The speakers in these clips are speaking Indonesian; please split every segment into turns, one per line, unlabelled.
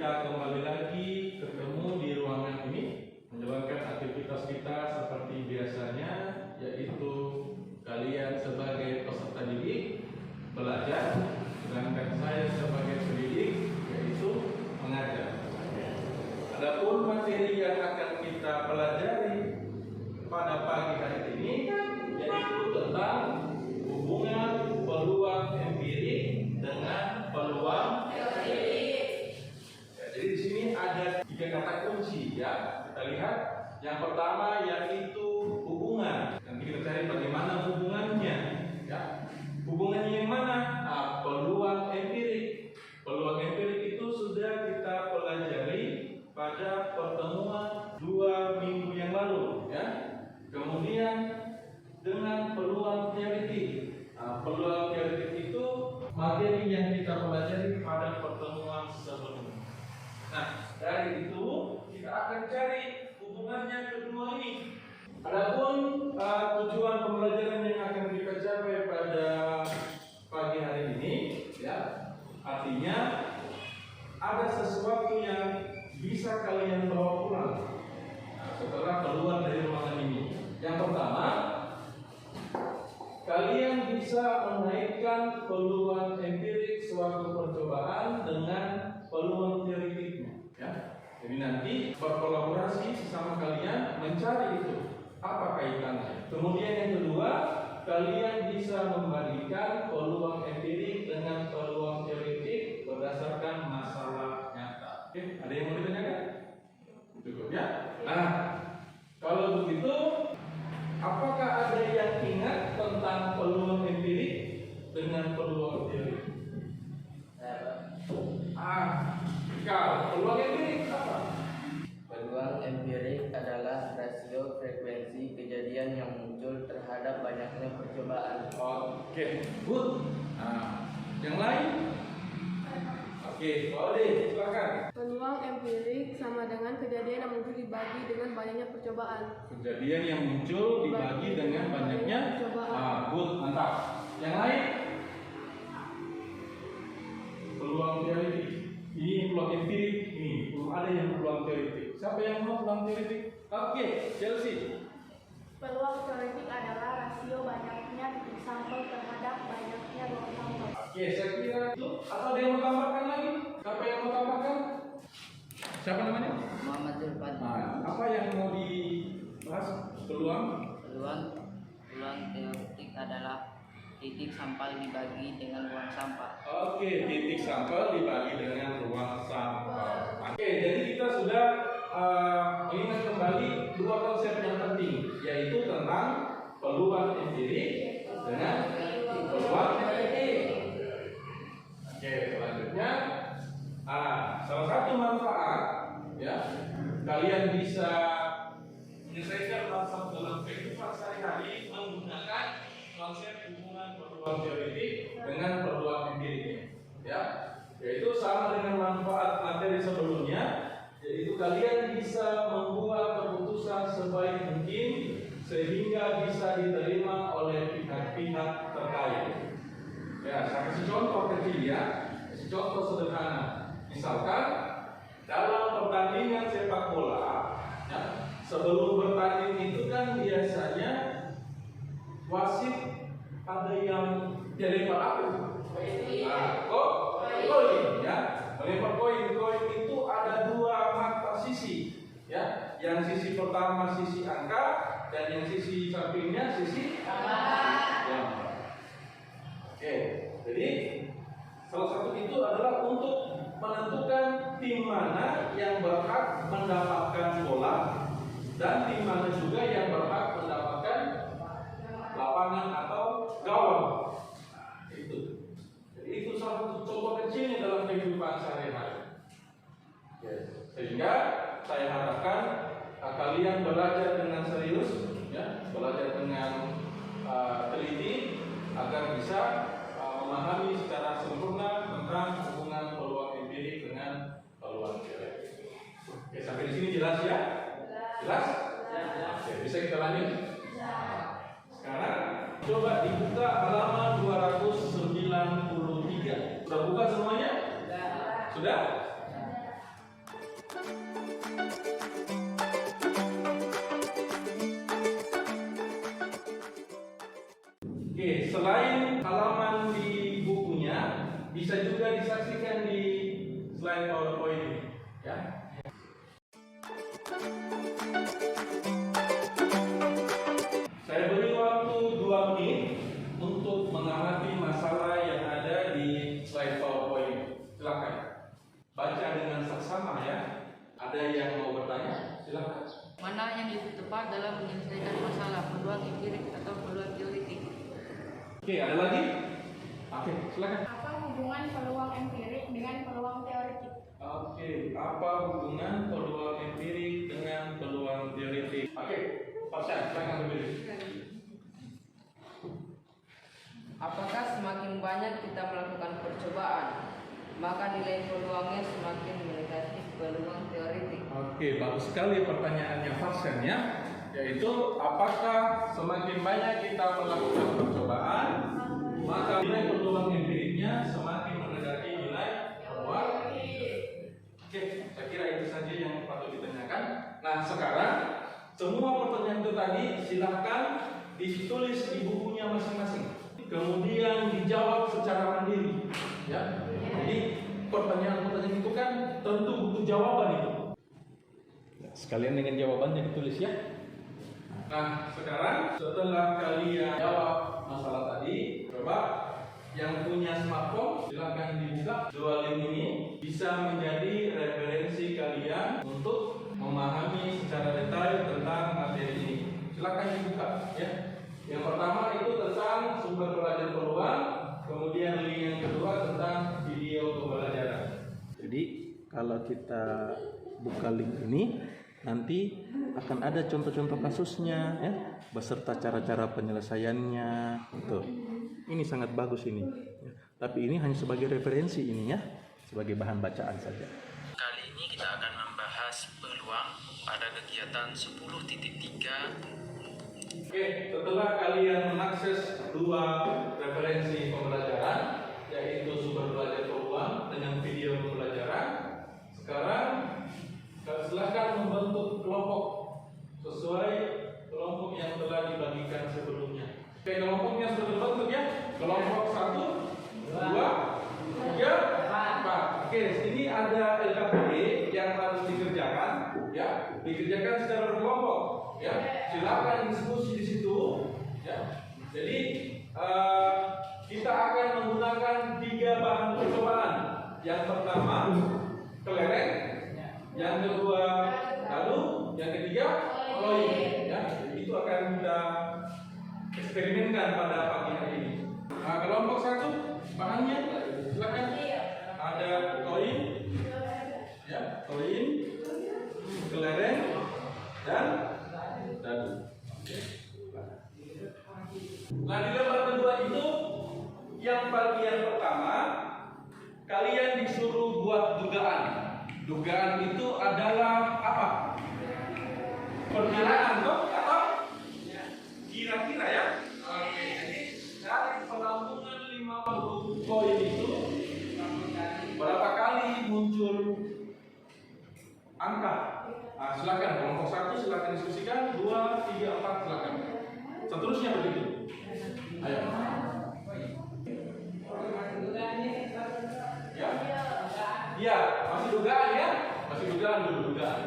kita kembali lagi ketemu di ruangan ini menjalankan aktivitas kita seperti biasanya, yaitu kalian sebagai peserta didik belajar, sedangkan saya sebagai pendidik yaitu mengajar. Adapun materi yang akan kita pelajari pada pagi hari ini yaitu tentang hubungan peluang empirik dengan peluang teoretik. Ya, jadi di sini ada 3 kata kunci ya. Kita lihat yang pertama yaitu hubungan. Nanti kita cari bagaimana hubungannya. Ya. Hubungannya yang mana? Nah, peluang empirik. Peluang empirik itu sudah kita pelajari pada pertemuan 2 minggu yang lalu. Ya. Kemudian dengan peluang teoretik. Nah, peluang teoretik itu materi yang kita pelajari pada pertemuan sebelumnya. Nah, dari itu kita akan cari hubungannya kedua ini. Adapun tujuan pembelajaran yang akan kita capai pada pagi hari ini, ya, artinya ada sesuatu yang bisa kalian bawa pulang setelah keluar dari ruangan ini. Yang pertama, kalian bisa menaikkan peluang empirik suatu percobaan dengan peluang teoretiknya. Ya. Jadi nanti berkolaborasi sesama kalian mencari itu apa kaitannya. Kemudian yang kedua, kalian bisa membandingkan peluang empirik dengan peluang teoretik berdasarkan masalah nyata. Oke, ada yang mau ditanyakan? Cukup ya. Nah, kalau begitu, apakah ada yang ingat tentang peluang empirik dengan peluang teoretik? Kalau peluang empirik apa?
Peluang empirik adalah rasio frekuensi kejadian yang muncul terhadap banyaknya percobaan.
Oke, good. Nah, yang lain? Oke, Ode, silakan.
Peluang empirik sama dengan kejadian yang muncul dibagi dengan banyaknya percobaan.
Kejadian yang muncul dibagi dengan banyaknya percobaan. Good, mantap. Yang lain? Peluang teoretik. Ini peluang empirik. Ini belum ada yang peluang teoretik. Siapa yang mau peluang teoretik? Oke, Chelsea.
Peluang teoretik adalah rasio banyaknya titik sampel terhadap banyaknya ruang sampel.
Oke, saya kira itu. Atau ada yang mau tambahkan lagi? Siapa yang mau tambahkan? Siapa namanya?
Muhammad Zulfan.
Nah, apa yang mau dibahas? Peluang
teoretik adalah titik sampel dibagi dengan ruang sampah.
Oke, titik sampel dibagi dengan ruang sampel. Oke, jadi kita sudah mengingat kembali 2 konsep yang penting, yaitu tentang peluang empirik dengan peluang teoretik. Oke, selanjutnya, salah satu manfaat, ya, kalian bisa menyelesaikan masalah dalam kehidupan sehari-hari menggunakan konsep hubungan peluang teoretik dengan peluang empirik, ya, yaitu sama dengan manfaat materi sebelumnya, yaitu kalian bisa membuat keputusan sebaik mungkin sehingga bisa diterima oleh pihak-pihak terkait. Ya, saya kasih contoh kecil ya, kasih contoh sederhana. Misalkan dalam pertandingan sepak bola, ya, sebelum bertanding itu kan biasanya wasit ada yang dilempar apa? Koin ya. Melempar koin itu ada 2 mata sisi, ya. Yang sisi pertama sisi angka dan yang sisi sampingnya sisi gambar. Oke, jadi salah satu itu adalah untuk menentukan tim mana yang berhak mendapatkan bola dan tim mana juga yang berhak mendapatkan lapangan atau gawang. Itu. Jadi itu salah satu contoh kecilnya dalam kehidupan sehari-hari. Sehingga saya harapkan kalian belajar dengan serius, ya, belajar dengan teliti agar bisa memahami secara sempurna tentang hubungan peluang empirik dengan peluang teoretik. Oke, sampai di sini jelas ya? Jelas? Oke, bisa kita lanjut? Sekarang coba dibuka halaman 293. Sudah buka semuanya? Sudah? Oke, selain halaman di bukunya, bisa juga disaksikan di slide PowerPoint ya. Saya beri waktu 2 menit untuk mengamati masalah yang ada di slide PowerPoint. Silakan baca dengan seksama ya. Ada yang mau bertanya? Silakan.
Mana yang lebih tepat dalam menyelesaikan masalah, peluang empirik atau peluang teoritik?
Oke, ada lagi? Oke, silakan.
Apa hubungan peluang empirik dengan peluang teoretik?
Oke, apa hubungan peluang empirik dengan peluang teoritik? Oke, Pasha, silakan berdiri.
Apakah semakin banyak kita melakukan percobaan, maka nilai peluangnya semakin mendekati peluang teoritik?
Oke, bagus sekali pertanyaannya Farsen ya. Yaitu apakah semakin banyak kita melakukan percobaan, maka nilai peluang empiriknya semakin mendekati nilai peluang. Oke, saya kira itu saja yang patut ditanyakan. Nah, sekarang semua pertanyaan itu tadi silahkan ditulis di bukunya masing-masing. Kemudian dijawab secara mandiri. Ya. Jadi pertanyaan-pertanyaan itu kan tentu butuh jawaban itu. Sekalian dengan jawabannya ditulis ya. Nah, sekarang setelah kalian jawab masalah tadi, coba yang punya smartphone silahkan dibuka. 2 link ini bisa menjadi referensi kalian untuk memahami secara detail tentang materi ini. Silahkan dibuka ya. Yang pertama itu tentang sumber belajar peluang, kemudian link yang kedua tentang video pembelajaran. Jadi kalau kita buka link ini, nanti akan ada contoh-contoh kasusnya ya, beserta cara-cara penyelesaiannya. Tuh. Ini sangat bagus ini. Ya. Tapi ini hanya sebagai referensi ini ya, sebagai bahan bacaan saja.
Kali ini kita akan membahas peluang pada kegiatan 10.3.
Oke, setelah kalian mengakses 2 referensi pembelajaran, yaitu sumber belajar peluang dengan video pembelajaran, sekarang silahkan membentuk kelompok sesuai kelompok yang telah dibagikan sebelumnya. Oke, kelompoknya sudah terbentuk ya. Kelompok 1, 2, 3, 4. Oke, ini ada LKPD yang harus dikerjakan ya, dikerjakan secara berkelompok ya. Silakan diskusi di situ ya. Jadi kita akan menggunakan 3 bahan percobaan. Yang pertama kelereng, yang kedua lalu, yang ketiga loin ya. Itu akan kita eksperimenkan pada pagi hari ini. Nah, kelompok 1 bahannya silakan. Ada koin ya, koin, kelereng dan dadu. Nah, di lembar kedua itu yang bagian pertama kalian disuruh buat dugaan. Dugaan itu adalah apa? Perkiraan toh atau kira-kira ya? Oke, jadi dari penampungan 50 koin itu berapa kali muncul angka? Nah, silakan kelompok 1 silakan diskusikan, 2, 3, 4 silakan. Seterusnya begitu. Ayo. Ya? Iya, masih dugaan ya? Masih dugaan dulu dugaan.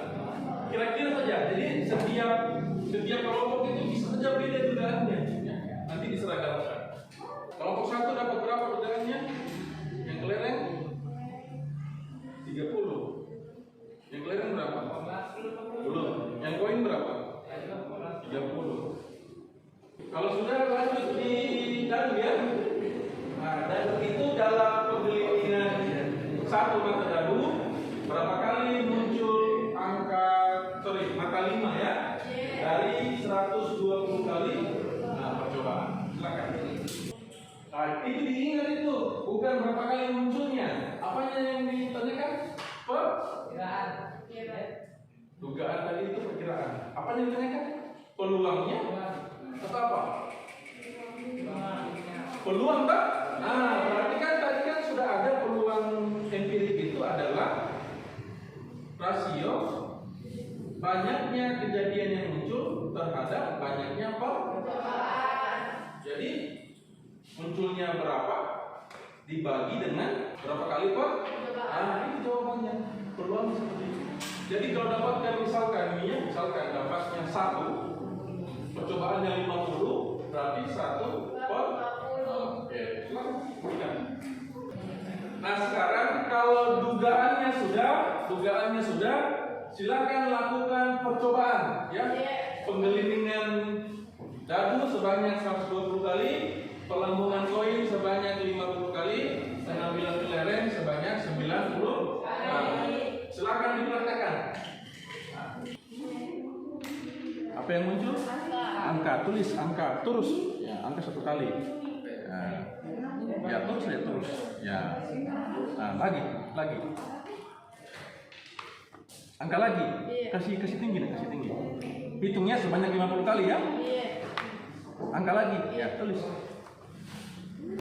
Kira-kira saja. Jadi setiap kelompok itu bisa saja beda dugaannya. Ya? Nanti diseragamkan. Kelompok 1 dapat berapa dugaannya? Yang kelereng 30. Yang kelereng berapa? Belum. Yang koin berapa? 30. Kalau sudah lanjut di dadu ya. Nah, dadu itu dalam penelitian 1 mata dadu berapa kali muncul mata 5 ya? Dari 120 kali. Nah, percobaan. Silakan. Nah, itu diingat itu, bukan berapa kali munculnya. Apanya yang ditanyakan? Perkiraan. Dugaan tadi itu perkiraan. Apa yang ditanyakan? Peluangnya atau apa? Peluang tak? Nah, berarti kan tadi kan sudah ada peluang empirik itu adalah rasio banyaknya kejadian yang muncul terhadap banyaknya percobaan. Jadi munculnya berapa dibagi dengan berapa kali ini jawabannya. Peluang seperti itu. Jadi kalau dapatkan misalkan ini ya, misalkan dapatnya 1, percobaannya 50, berarti 1 per oke. Nah sekarang kalau dugaannya sudah, silakan lakukan percobaan ya. Penggelilingan dadu sebanyak 120 kali, pelambungan koin sebanyak 50 kali, pengambilan kelereng sebanyak 90 kali. Silakan dipraktekkan. Apa yang muncul? Angka, tulis angka, terus ya, angka 1 kali. Ya terus ya terus. Ya. Nah, lagi. Angka lagi. Kasih tinggi. Hitungnya sebanyak 50 kali ya. Angka lagi. Ya, tulis.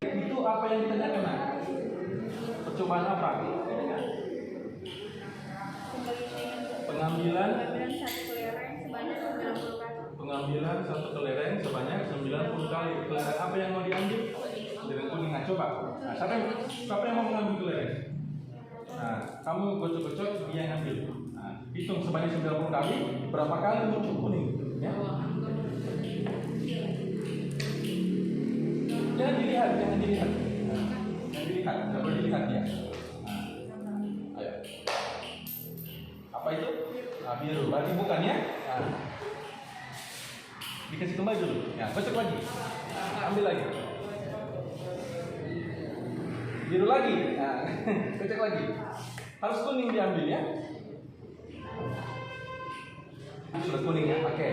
Itu apa yang ditanyakan? Percobaan apa? Pengambilan satu kelereng sebanyak 90 kali. Kelereng apa yang mau diambil? Kelereng kuning. Nah, coba. Nah, siapa yang mau mengambil kelereng? Nah, kamu gocok-gocok, dia yang ambil. Nah, hitung sebanyak 90 kali, berapa kali muncul kuning? Ya. Jangan dilihat. Nggak boleh dilihat ya. Nah, ayo. Apa itu? Nah, biru. Berarti bukan ya? Nah. Dikasih kembali dulu. Ya, gocok lagi. Ambil lagi. Biru lagi. Nah, gocok lagi. Harus kuning diambil ya. Sudah kuning ya. Oke.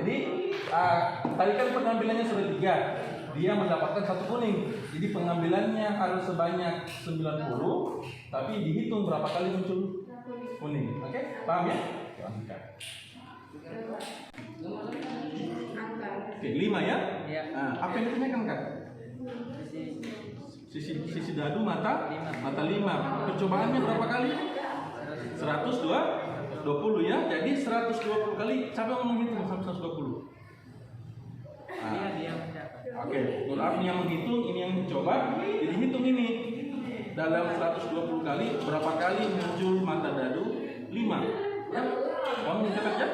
Jadi tadi kan pengambilannya sudah 3. Dia mendapatkan 1 kuning. Jadi pengambilannya harus sebanyak 90, tapi dihitung berapa kali muncul kuning. Oke? Paham ya? Oke, 5 ya?
Iya.
Nah, apa yang ditanyakan Kak? Sisi dadu mata 5. Percobaannya berapa kali? 120 ya. Jadi 120 kali. Siapa yang menghitung 120?
Dia
Oke, Quran yang menghitung, ini yang mencoba. Jadi hitung ini. Dalam 120 kali berapa kali muncul mata dadu? 5. Ya. Kamu mencatat ya?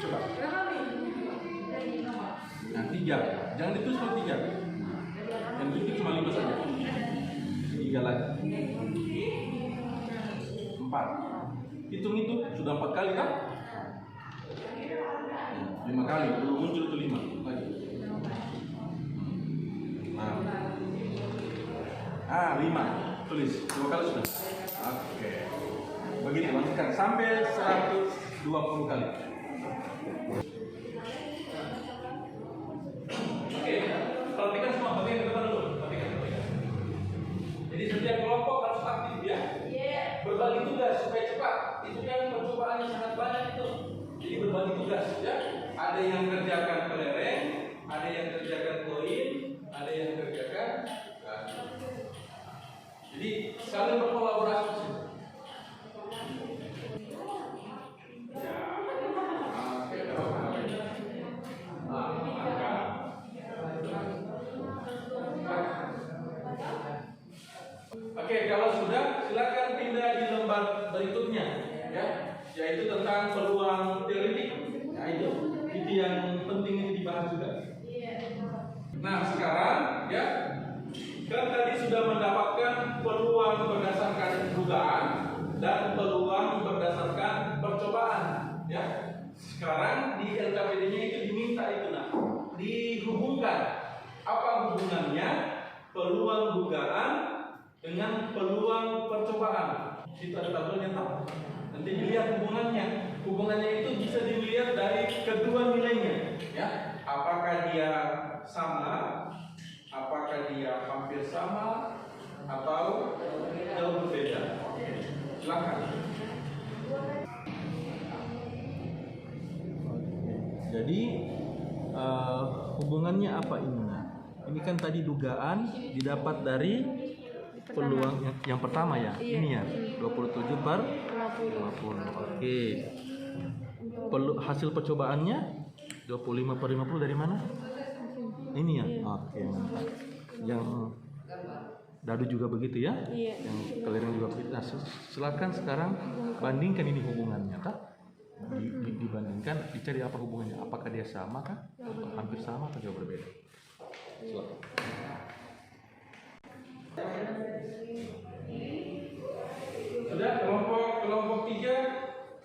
Coba. Nah, 3. Jangan ditulis kalau 3. Yang itu cuma 5 saja. 3 lagi. 4. Hitung itu sudah 4 kali kan? 5 kali, belum muncul itu 5 lagi. Nah, 5. Tulis 2 kali sudah. Oke. Begini lanjutkan sampai 120 kali. Oke, perhatikan semua bagian ke depan dulu. Perhatikan. Jadi setiap kelompok harus aktif ya. Berbagi tugas supaya cepat. Itu kan percobaannya sangat banyak itu. Jadi berbagi tugas ya. Ada yang kerjakan kelereng, ada yang kerjakan koin, ada yang kerjakan jadi saling berkolaborasi. Oke, kalau sudah silakan pindah di lembar berikutnya ya, yaitu tentang peluang teoretik. Nah, itu yang penting ini dibahas juga. Nah, sekarang ya, kan tadi sudah mendapatkan peluang berdasarkan dugaan dan peluang berdasarkan percobaan ya. Sekarang di LKPD-nya itu diminta itu dihubungkan. Apa hubungannya peluang dugaan dengan peluang percobaan? Itu ada tabelnya tahu. Nanti dilihat hubungannya. Hubungannya itu bisa dilihat dari kedua nilainya ya. Apakah dia sama, apakah dia hampir sama, atau jauh berbeda. Silakan. Jadi hubungannya apa ini? Ini kan tadi dugaan didapat dari peluang yang pertama ya. Ini ya 27 per 50. Oke. Hasil percobaannya 25 per 50 dari mana? Ini ya. Oke, mantap. yang dadu juga begitu ya?
Iya.
Yang keliling juga begitu. Nah, silakan sekarang bandingkan ini hubungannya, kah? Dibandingkan, dicari apa hubungannya? Apakah dia sama kah? Atau hampir sama atau jauh berbeda? Silakan. Sudah kelompok 3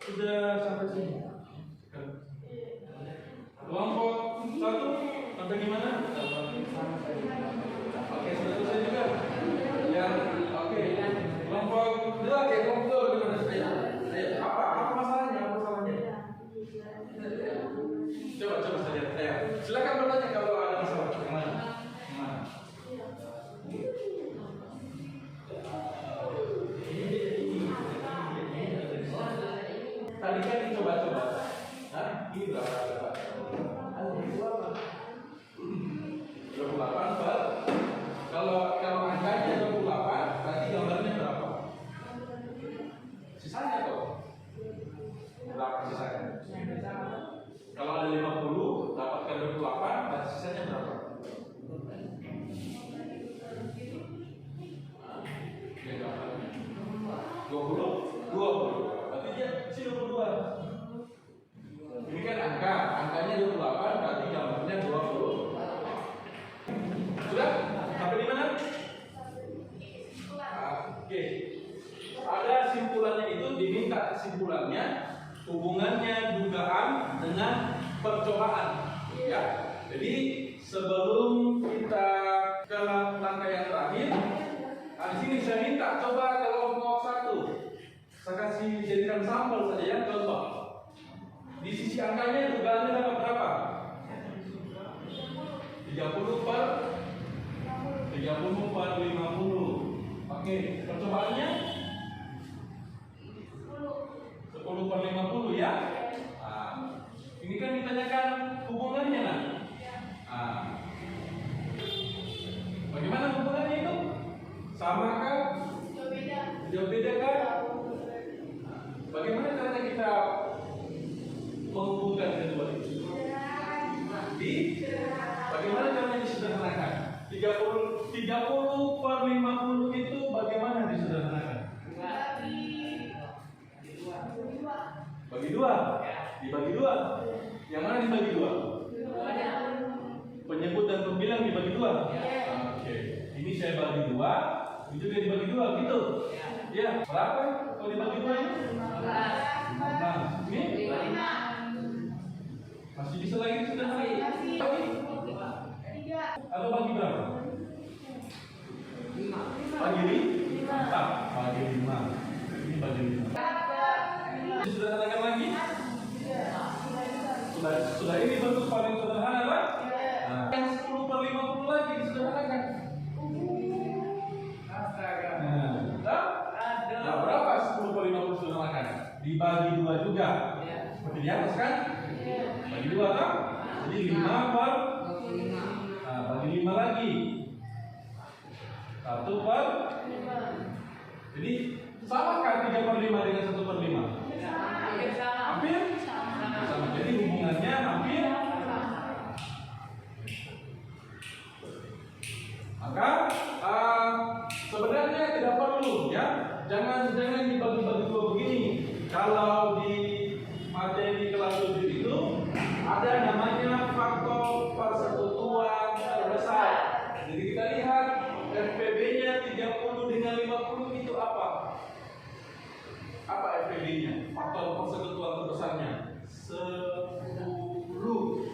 sudah sampai sini. Kelompok 1 sampai gimana? Oke, sudah selesai juga. Yang oke. Kelompok 2 gimana? Ayo, apa masalahnya? Coba saja. Ayo, silakan bertanya kalau ada masalah. Yang mana? Tadi kan dicoba-coba. Hah? Ini berapa? 28 per. Kalau angkanya 28, berarti gambarnya berapa? Sisanya kok. Berapa sisanya? Kalau ada 50, dapatkan 28, berarti sisanya berapa? Ya, gambarnya 20. Berarti dia isi 22. Ini kan angkanya 28, berarti gambarnya 20. Sudah? Sampai di mana? Oke. Ada simpulannya itu, diminta kesimpulannya, hubungannya dugaan dengan percobaan. Ya. Jadi sebelum kita ke langkah yang terakhir, di sini saya minta coba kelompok 1. Saya kasih jadikan sampel saja ya, contoh. Di sisi angkanya dugaannya dapat berapa? 30 per 50. Oke, percobaannya 10 per 50 ya. Ini kan ditanyakan hubungannya nah. Bagaimana hubungannya itu? Sama kah? Jauh beda kah? Bagaimana caranya kita menghubungkan kedua itu? Bagaimana caranya disederhanakan? 30 per 50 itu bagaimana disederhanakan? Bagi dua. Dibagi dua. Yang mana dibagi dua? Penyebut dan pembilang dibagi dua. Oke. Ini saya bagi dua. Ini juga dibagi dua, gitu. Ya. Berapa kalau dibagi dua ini? 15. Ini? Masih bisa lagi disederhanakan? Atau bagi berapa? 5. Bagi 5. Bagi 5. Ini bagi 5. Disederhanakan lagi? Sudah ini bentuk paling sederhana kan? Yang 10 per 50 lagi disederhanakan. Nah, berapa 10 per 50 disederhanakan? Dibagi 2 juga. Seperti di atas kan? Bagi 2 kan? Jadi 5 per bagi 5 lagi 1 per 5. Jadi samakah 3 per 5 dengan 1 per 5? Hampir sama. Jadi hubungannya hampir. Maka sebenarnya tidak perlu ya. Jangan dibagi-bagi dua begini. Kalau di materi kelas 7 itu ada namanya faktor persekutuan terbesar. Jadi kita lihat FPB-nya 30 dengan 50 itu apa? Apa FPB-nya? Faktor persekutuan terbesarnya 10.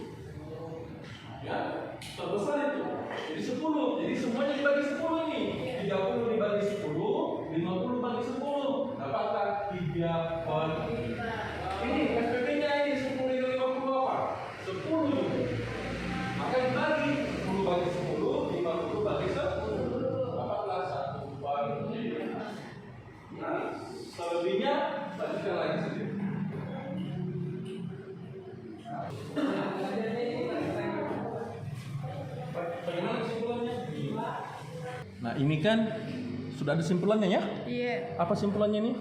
Ya, terbesar itu. Jadi 10. Jadi semuanya dibagi 10 ini. 30 dibagi 10, 50 bagi 10. Dapatkan 3 per 5. Ini FPB-nya ini 10 dengan 50 apa? 10 juga. Maka dibagi 10 bagi 10, 50 bagi 10. Dapatlah 1 per 5. Nah, selebihnya lanjutkan lagi sendiri. Bagaimana kesimpulannya? Nah, ini kan sudah ada simpulannya ya?
Iya.
Apa simpulannya ini?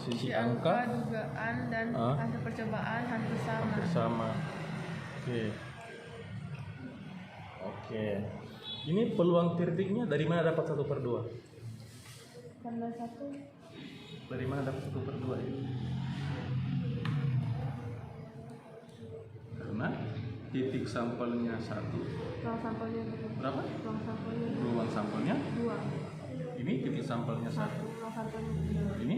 Sisi angka,
dugaan, dan hasil percobaan hampir sama.
Sama. Oke. Ini peluang titiknya dari mana dapat 1/2?
Karena 1
Dari mana dapat 1/2 ini? Karena titik sampelnya 1.
ruang sampelnya
Berapa?
ruang sampelnya
Ruang sampelnya
2.
ini titik sampelnya 1.
Ruang sampelnya 2.
Ini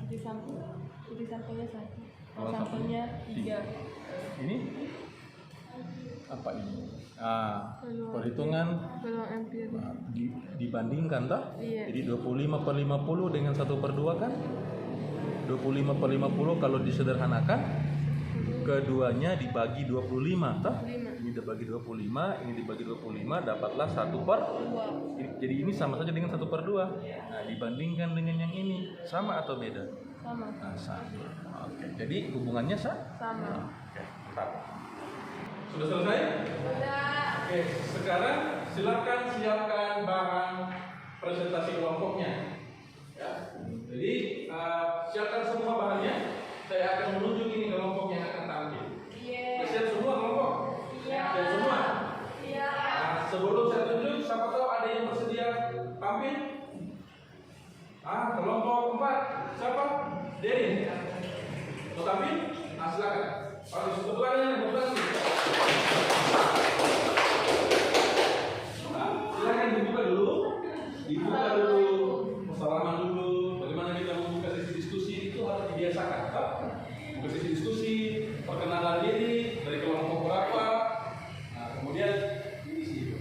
Titik sampelnya 1.
Ruang
Ruang sampelnya 3.
ini apa ini? Perhitungan
Peluang empirik.
dibandingkan toh?
Iya.
Jadi 25/50 dengan 1/2 kan? 25/50 kalau disederhanakan keduanya dibagi 25 toh?
5.
Ini dibagi 25, ini dibagi 25 dapatlah 1/2. Jadi ini sama saja dengan 1/2. Nah, dibandingkan dengan yang ini sama atau beda?
Sama.
Nah, sama. Oke. Jadi hubungannya
Sama.
Oke, mantap. Sudah selesai? Oke, sekarang silakan siapkan bahan presentasi kelompoknya. Ya. Jadi siapkan semua bahannya. Saya akan menunjuk ini kelompok yang akan tampil. Sudah siap semua kelompok? Siap semua. Nah, sebelum saya tunjuk, siapa tahu ada yang bersedia tampil? Kelompok 4 siapa? Derin. Mau tampil? Nah, silakan. Kebetulan. Silakan dibuka dulu. Salaman dulu. Bagaimana kita membuka sesi diskusi itu harus dibiasakan. Buka sesi diskusi, perkenalan diri dari kelompok berapa. Nah, kemudian diisi itu.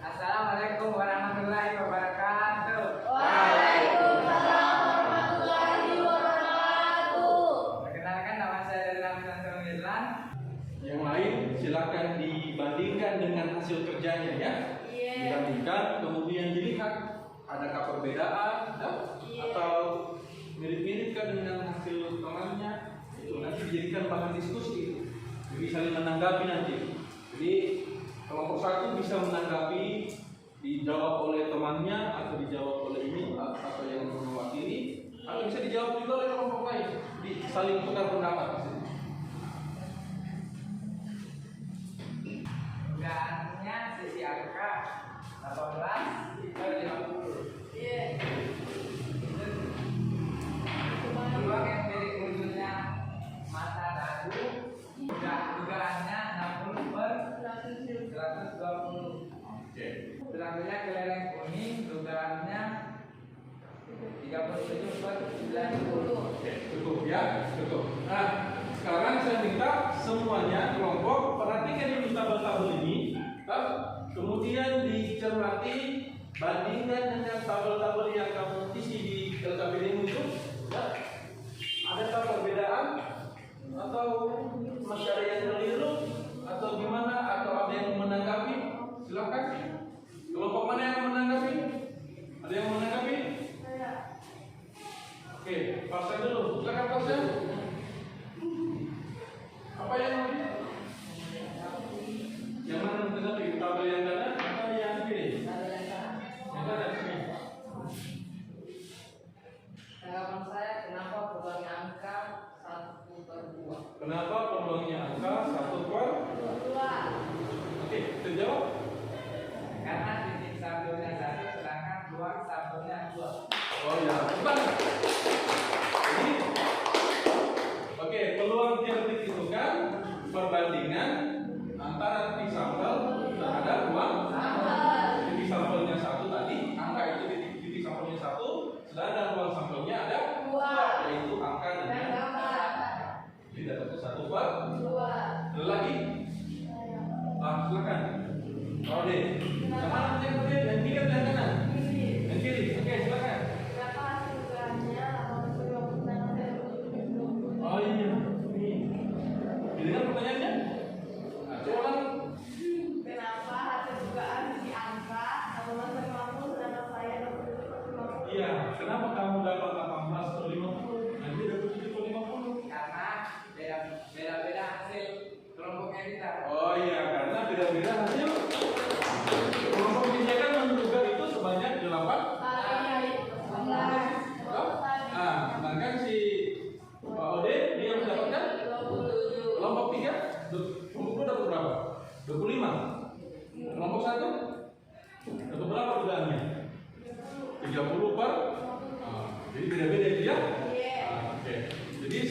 Assalamualaikum warahmatullahi wabarakatuh. Perkenalkan, nama saya dari Ramdan Termilan.
Yang lain silakan dibandingkan dengan hasil kerjanya ya. Dibandingkan, kemudian dilihat adakah perbedaan atau mirip-miripkah dengan hasil temannya. Itu nanti dijadikan bahan diskusi. Jadi saling menanggapi nanti. Jadi kelompok 1 bisa menanggapi, dijawab oleh temannya atau dijawab oleh ini atau yang mewakili, atau bisa dijawab juga oleh kelompok lain. Jadi saling tukar pendapat di sini.
Dugaannya sisi angka 18 per 50. Peluang empirik munculnya masa ragu. Dugaannya 60 per 120.
Oke.
Selanjutnya kelereng kuning, dugaannya 37 per 90.
Oke, cukup ya, cukup. Nah, sekarang saya minta semuanya kelompok perhatikan ini tabel-tabel ini, kemudian dicermati, bandingkan dengan tabel-tabel yang kamu isi di LKPD itu. Adakah perbedaan atau masih ada yang keliru atau gimana atau ada yang menanggapi? Silakan. Kelompok mana yang menanggapi? Ada yang menanggapi? Oke, Farsa dulu. Silakan Farsa. Apa yang mana menanggapi? Tabel yang kanan atau yang kiri? Yang kanan sini.
Tanggapan saya, kenapa peluangnya angka 1/2?
Kenapa peluangnya angka 1/2? Oke, terjawab.
Karena titik sampelnya 1, sedangkan peluang sampelnya 2.
Oh ya, cepat. Jadi, oke, peluang titik itu kan perbandingan antara titik sampel terhadap ruang sampel. Titik sampelnya 1 tadi, angka itu titik sampelnya 1, sedangkan ruang sampelnya ada 2, yaitu angka dengan jadi dapatnya 1/2. Lagi? Silakan. Yang mana yang kiri, yang kanan? Yang kiri. Oke, silakan.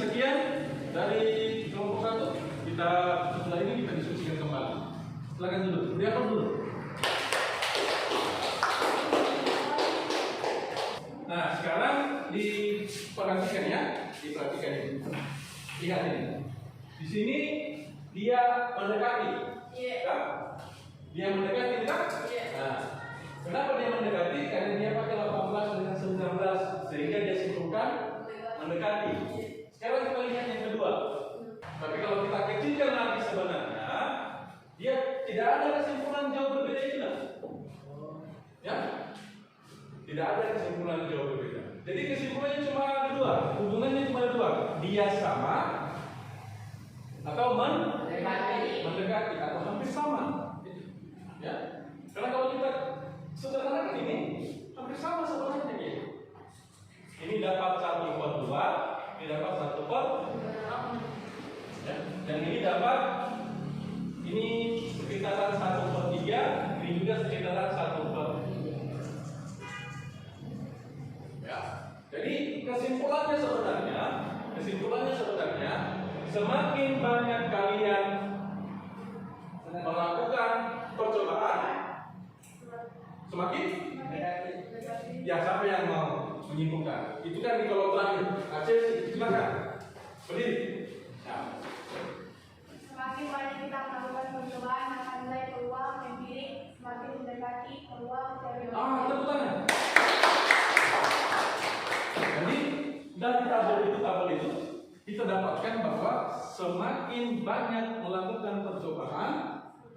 sekian dari kelompok 1. Kita setelah ini kita diskusikan kembali. Silakan dulu. Beri apa dulu? Nah, sekarang diperhatikan ya, diperhatikan ini. Lihat ini. Di sini dia mendekati. Ya? Dia mendekati, kan? Nah, kenapa dia mendekati? Karena dia pakai 18 dengan 19 sehingga dia simpulkan mendekati. Sekarang kita lihat yang kedua. Tapi kalau kita kecilkan lagi sebenarnya, dia tidak ada kesimpulan jauh berbeda juga. Ya? Tidak ada kesimpulan jauh berbeda. Jadi kesimpulannya cuma dua, hubungannya cuma dua. Dia sama atau mendekati atau hampir sama. Ya? Karena kalau kita sederhanakan ini hampir sama sebenarnya gitu. Ini dapat 1/2, ini dapat 1/6. Ya? Dan ini dapat ini sekitaran 1/3, ini juga sekitaran 1/3. Ya. Jadi kesimpulannya sebenarnya semakin banyak kalian melakukan percobaan, semakin ya siapa yang mau menyimpulkan? Itu kan di kolom terakhir. Aceh, silakan berdiri. Ya.
Semakin banyak kita melakukan percobaan akan nilai peluang empirik semakin mendekati peluang teori.
Tepuk tangan. Jadi dari tabel itu kita dapatkan bahwa semakin banyak melakukan percobaan,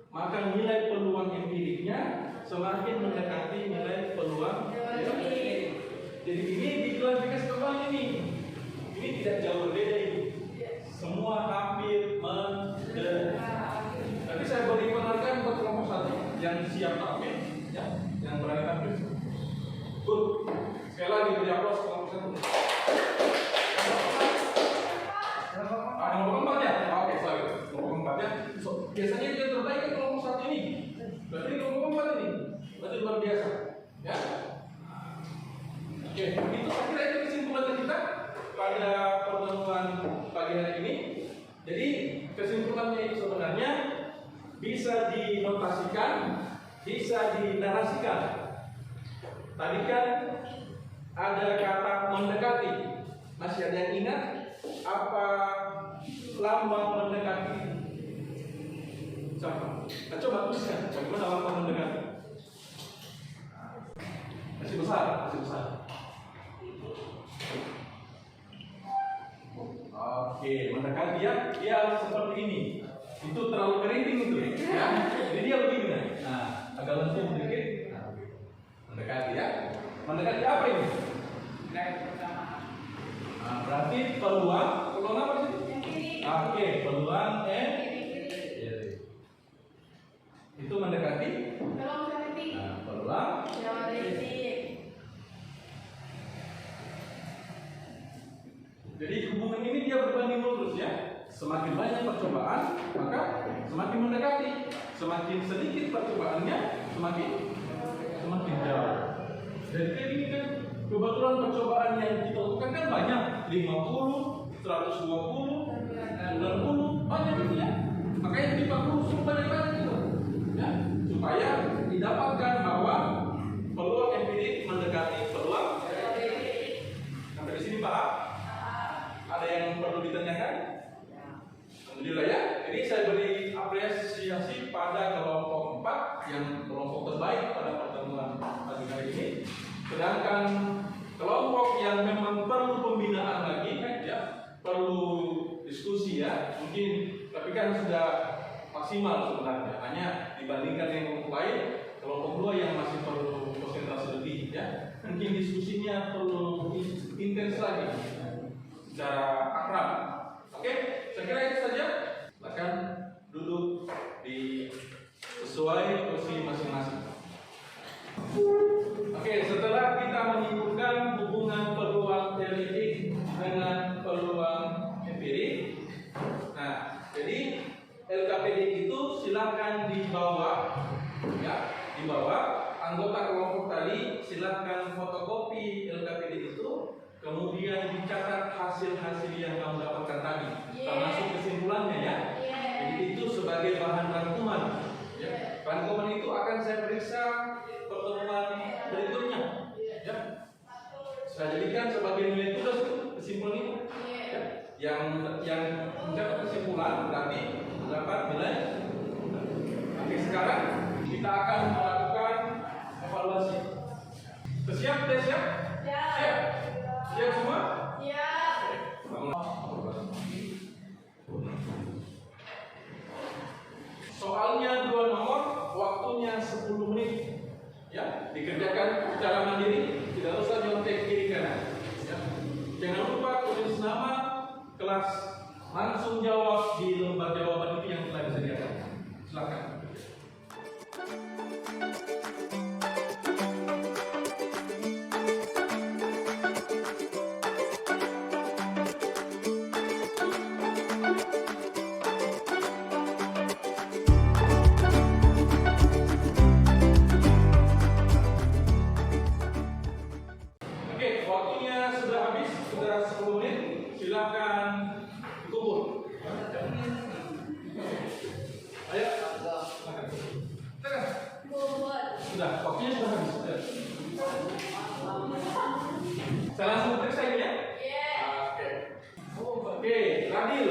maka nilai peluang empiriknya semakin mendekati nilai peluang teori. Jadi ini diklasifikasi kembali ini. Ini tidak jauh berbeda ini. Semua hampir mendekati. Tapi saya beri penghargaan buat kelompok 1 yang siap tampil, ya, yang berani tampil. Good. Sekali lagi beri aplaus kelompok 1. Kelompok 4 ya? Oke, sorry. Kelompok 4 ya. Biasanya yang terbaik kan kelompok 1 ini. Berarti kelompok 4 ini. Berarti luar biasa. Ya. Oke, itu saya kira itu kesimpulan kita pada pertemuan pagi hari ini. Jadi kesimpulannya itu sebenarnya bisa dinotasikan, bisa dinarasikan. Tadi kan ada kata mendekati. Masih ada yang ingat apa lambang mendekati? Siapa? Nah, coba tuliskan bagaimana lambang mendekati. Masih besar. Oke, mendekati dia seperti ini. Itu terlalu keriting itu, ya. Jadi dia begini, nah, agak lentur sedikit. Nah, mendekati ya. Mendekati apa ini? Nah, berarti peluang apa sih? Oke, peluang itu mendekati. Nah, peluang jadi hubungan ini dia berbanding lurus ya. Semakin banyak percobaan, maka semakin mendekati. Semakin sedikit percobaannya, semakin jauh. Jadi kayak gini kan, kebetulan percobaan yang kita lakukan kan banyak, 50, 120, 90, banyak gitu ya. Makanya di 40 banyak gitu. Ya, supaya didapatkan bahwa peluang empirik mendekati peluang. Sampai di sini Pak? Ada yang perlu ditanyakan? Alhamdulillah ya. Jadi saya beri apresiasi pada kelompok 4 yang kelompok terbaik pada pertemuan pagi hari ini. Sedangkan kelompok yang memang perlu pembinaan lagi, ya, perlu diskusi ya. Mungkin tapi kan sudah maksimal sebenarnya. Hanya dibandingkan yang kelompok lain, kelompok 2 yang masih perlu konsentrasi lebih ya. Mungkin diskusinya perlu intens lagi. Secara akrab. Oke, saya kira itu saja. Silakan duduk di sesuai posisi masing-masing. Oke, setelah kita menyimpulkan hubungan peluang teoretik dengan peluang empirik, nah, jadi LKPD itu silakan dibawa, ya, dibawa. Anggota kelompok tadi silakan fotokopi LKPD itu. Kemudian dicatat hasil-hasil yang kamu dapat bahan rangkuman. Ya. Rangkuman itu akan saya periksa pertemuan berikutnya. Ya. Saya jadikan sebagai nilai tugas kesimpulan itu. Ya. Yang mencapai kesimpulan berarti mendapat nilai. Oke, sekarang kita akan melakukan evaluasi. Siap, tes siap? Siap. Siap semua? Soalnya 2 nomor, waktunya 10 menit. Ya, dikerjakan secara mandiri, tidak usah nyontek kiri kanan. Ya. Jangan lupa tulis nama, kelas, langsung jawab di lembar jawaban itu yang telah disediakan. Silakan. Oke, waktunya sudah habis, sudah 10 menit. Silakan dikubur. Ayo, silakan. Sudah, waktunya sudah habis. Sudah. Saya langsung periksa ini ya. Oke. Oke, Radil.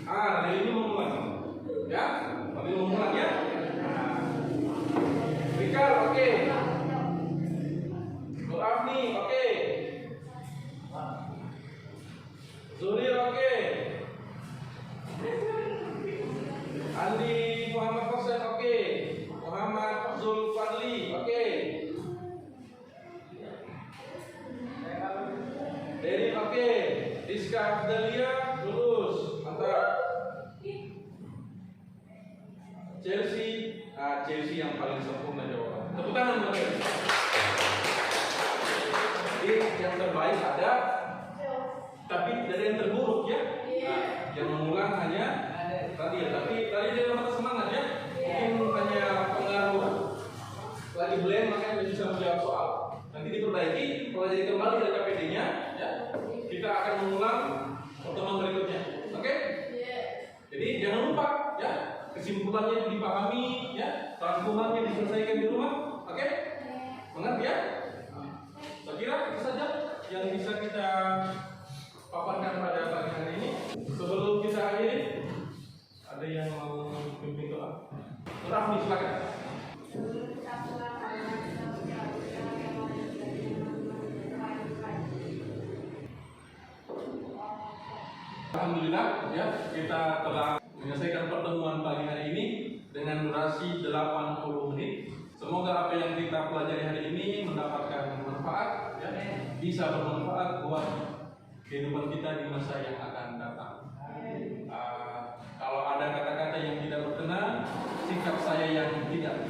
Radil ini mau mulai. Ya, Radil mau mulai ya. Rikal, oke. Afni, oke. Zulir, oke. Andi Muhammad Khosen, oke. Muhammad Zulfadli, oke. Derin, oke. Rizka Afdalia, lulus. Mantap. Chelsea, Chelsea yang paling sempurna jawaban. Tepuk tangan buat Chelsea. Yang terbaik ada, tapi dari yang terburuk ya. Nah, yang mengulang hanya tadi ya, tapi tadi dia dapat semangat ya. Mungkin hanya pengaruh lagi blank makanya tidak bisa menjawab soal. Nanti diperbaiki, kalau jadi kembali dari KPD-nya, ya, kita akan mengulang pertemuan berikutnya. Oke? Jadi jangan lupa ya, kesimpulannya dipahami ya, rangkumannya diselesaikan di rumah. Oke? Mengerti ya? Saya kira itu saja yang bisa kita paparkan pada pagi hari ini. Sebelum kita akhiri, ada yang mau pimpin doa? Rahmi, silakan. Alhamdulillah ya, kita telah menyelesaikan pertemuan pagi hari ini dengan durasi 80 menit. Semoga apa yang kita pelajari hari ini mendapatkan manfaat, ya, bisa bermanfaat buat kehidupan kita di masa yang akan datang. Kalau ada kata-kata yang tidak berkenan, sikap saya yang tidak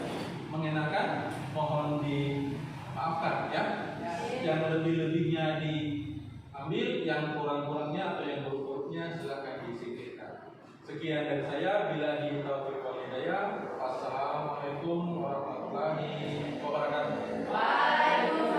mengenakan, mohon dimaafkan ya. Yang lebih-lebihnya diambil, yang kurang-kurangnya atau yang buruk-buruknya silakan disingkirkan. Sekian dari saya, bila taufiq wal hidayah. Wassalamualaikum warahmatullahi wabarakatuh.